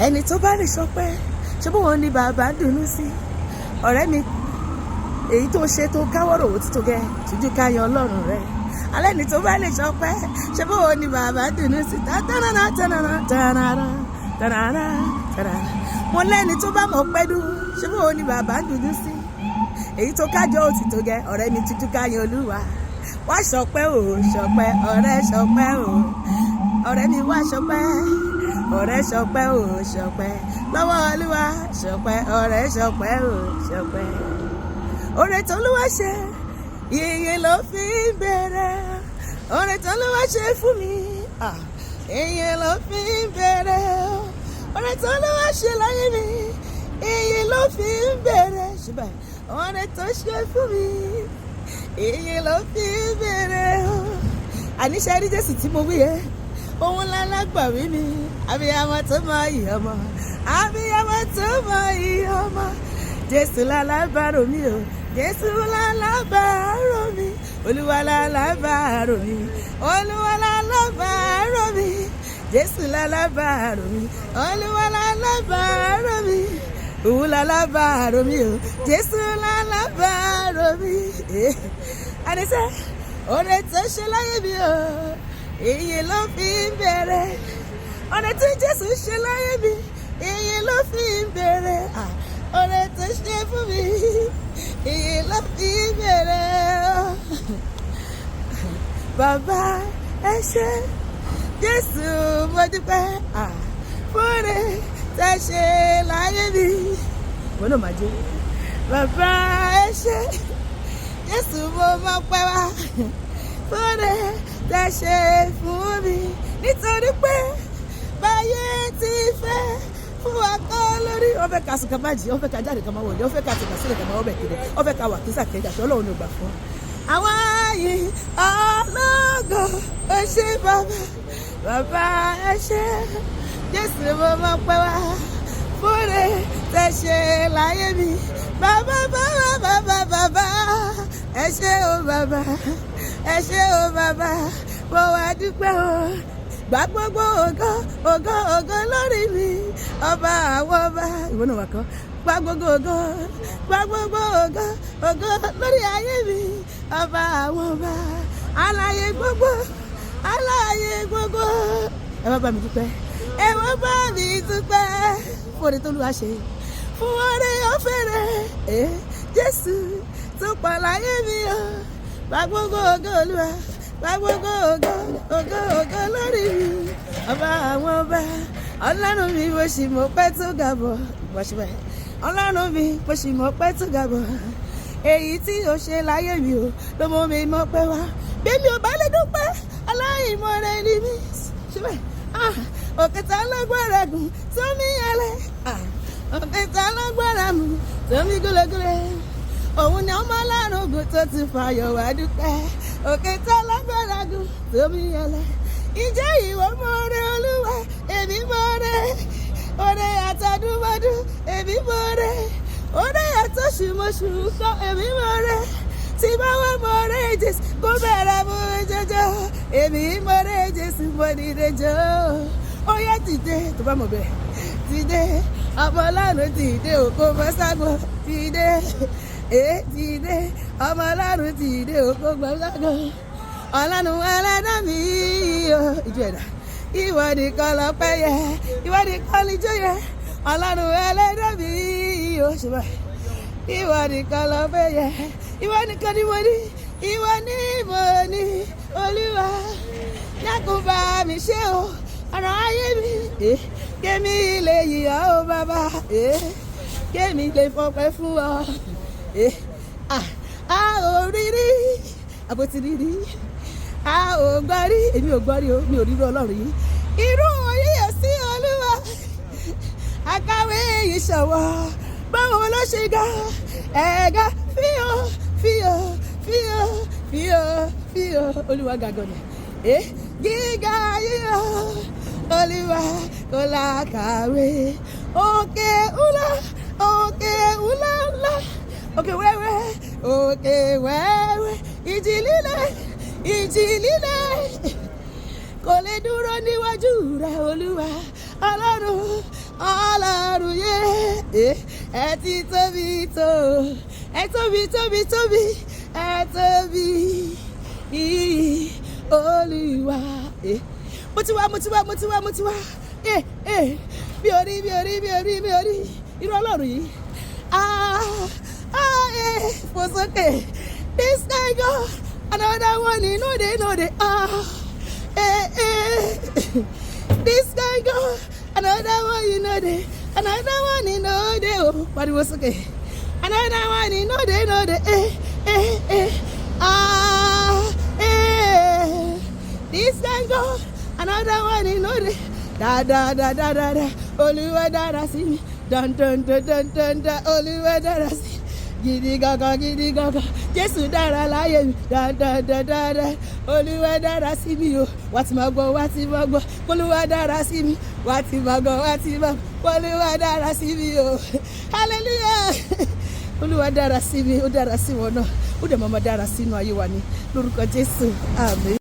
ẹni tó bá lè ṣọpẹ́ ṣé bó wọn ni bàbá dùnú sí. Ọ̀rẹ́ mi, èyí tó ṣe tó káwọ́rò ó ti tó gẹ́ tójú ká yan Ọlọ́run rẹ̀. Alẹ́ ni tó bá lè ṣọpẹ́ ṣé bó wọn ni bàbá dùnú sí. Mo lẹ́ni tó bá mọ̀ pẹ́ dùn ṣé bó wọn ni bàbá dùnú sí. Èyí tó kájọ ó ti tó gẹ́ ọ̀rẹ́ mi tójú ká yan Olúwa. Wá ṣọpẹ́ o ṣọpẹ́ ọ̀rẹ́ ṣọpẹ́ o ọ̀rẹ́ mi wá ṣọpẹ́ ọ̀rẹ́ ṣọpẹ́ o ṣọpẹ́ lọ́wọ́ Olúwa ṣọpẹ́ ọ̀rẹ́ ṣọpẹ́ o ṣọpẹ́. Oore tó Olúwa ṣe iyin ló fi ń bẹ̀rẹ̀. Oore tó Olúwa ṣe fún mi iyin ló fi ń bẹ̀rẹ̀. Oore tó Olúwa ṣe láyé mi iyin ló fi ń bẹ̀rẹ̀. Ṣùgbọ́n oore tó ṣe fún mi iyin ló fi ń bẹ̀rẹ̀. Àníṣe rí Jésù tí mo wí yẹn òun lálágbàwí mi. Abiyamọ tó mọ iyì ọmọ, abiyamọ tó mọ iyì ọmọ. Jésù lálábàárò mi o, Jésù lálábàárò mi. Olúwa lálábàárò mi, Olúwa lálábàárò mi. Jésù lálábàárò mi, Olúwa lálábàárò mi. Òun lálábàárò mi o, Jésù lálábàárò mi. Àníṣe oore tó ṣe láyé mi o iyin ló fi ń bẹ̀rẹ̀. Oore tí Jésù ṣe láyé mi iyin ló fi ń bẹ̀rẹ̀. Oore tó ṣe fún mi iyin ló fi ń bẹ̀rẹ̀. Bàbá ẹ ṣé Jésù mo dúpẹ́ fún oore tẹ́ ṣe láyé mi. Wọ́n náà máa jẹ́ bàbá ẹ ṣé Jésù mo máa pẹ́ wá fún oore tẹ́ ṣe fún mi. Nítorí pé báyé ti fẹ́ fún wa kọ́ lórí. Wọ́n fẹ́ ká sùkà bájì, wọ́n fẹ́ ká jáde ká máa wọlé, wọ́n fẹ́ ká tìkà sílẹ̀ ká máa wọ́bẹ̀ kiri, wọ́n fẹ́ ká wà kí sàkẹ́jà tí Ọlọ́run ló gbà fún. Àwọn ààyè ológo ó ṣe bàbá ẹ ṣé Jésù mo máa pẹ́ wá fún oore tẹ́ ṣe láyé mi. Bàbá ẹ ṣé o bàbá ẹ ṣé o bàbá mo wá dúpẹ́ o. Gbà gbogbo ògo lórí mi ọba àwọn ọba. Ìwọ náà wà kọ́. Gbà gbogbo ògo lórí ayé mi ọba àwọn ọba. Alààyè gbogbo. Ẹ wá bá mi dúpẹ́. Ẹ wá bá mi dúpẹ́ fún oore tó Olúwa ṣe, fún oore ọ̀fẹ́ rẹ̀ Jésù tó pọ̀ láyé mi o. Gbà gbogbo ògo Olúwa, gbà gbogbo ògo lórí mi ọba àwọn ọba. Ọlọ́run mi mo sì mọ̀ pé tó ga bọ̀ ìwọ̀ṣẹ̀. Ọlọ́run mi mo sì mọ̀ pé tó ga bọ̀. Èyí tí o ṣe láyé mi o ló mú mi mọ̀ pé wá. Bí mi ò bá lè dúpẹ́ aláìmoore ni mí. Ṣùgbọ́n òkèta lágbára gùn tó mi yẹlẹ. Òkèta lágbára mú tó mi gúlegúle. Òun ni ọmọ alárùngún tó ti fàyọ̀ wá dúpẹ́. Òkèta lágbára gùn tó mi yẹlẹ. Ǹjẹ́ ìwọ mọ̀ oore Olúwa? Èmi mọ̀ oore. Oore àtọdúnmọ́dún èmi mọ̀ oore. Oore àtọṣùmọ̀ṣù kọ́ èmi mọ̀ oore. Tí bá wà mọ̀ oore Jésù kó bẹ̀rẹ̀ mú jọjọ. Èmi mọ̀ oore Jésù mo dìde jọ. Ó yá dìde tó bá mọ̀ bẹ́ẹ̀. Dìde ọmọ Ọlọ́run dìde òkú bọ́ ságo. Dìde dìde ọmọ Ọlọ́run dìde òkú bọ́ ságo. Ọlọ́run ẹlẹ́dá mi o. Ìjọ ẹ̀dá. Ìwọ nìkan lọ́pẹ́ yẹ. Ìwọ nìkan níjó yẹ. Ọlọ́run ẹlẹ́dá mi o. Ṣé báyìí? Ìwọ nìkan lọ́pẹ́ yẹ. Ìwọ nìkan ni mo ní. Ìwọ ni mo ní. Olúwa dákun bá mi ṣe o. Ọ̀rọ̀ ayé mi. Kémi lè yìn ọ́ o bàbá. Kémi lè fọpẹ́ fún ọ. A ò rí rí. Àbótí rí rí. A ò gbọ́ rí. Èmi ò gbọ́ rí o. Mi ò rí irú Ọlọ́run yìí. Irú òye sí Olúwa. Àkàwé yìí ṣọ̀wọ́. Báwo ló ṣe ga? Ẹ̀ga fíò. Olúwa gàgọ̀ ni. Gíga yíyọ. Olúwa kò lákàwé. Òkè ńlá ńlá. Òkè wẹ́wẹ́. Ìjì líle. Kò lè dúró níwájú rẹ̀ Olúwa. Ọlọ́run ẹ ti tóbi tó, ẹ tóbi tóbi tóbi, ẹ tóbi Olúwa. Mo ti wá bí orí irú Ọlọ́run yìí. Fò sókè. This guy go, another one he no dey. This guy go, another one you know dey, another one he no dey. Oh, pariwo sókè. Another one he no dey. This guy go, another one he no dey. Da. Olúwa dára sí mi. Dun. Olúwa dára sí mi. Gidi gangan. Jésù dára láyé mi. Da. Olúwa dára sí mi o. Wá ti máa gbọ́. Olúwa dára sí mi. Wá ti máa gbọ́. Olúwa dára sí mi o. Hallelujah. Olúwa dára sí mi. Ó dára sí wọn náà. Ó dẹ̀ máa dára sínú ayé wa ní lórúkọ Jésù. Àmín.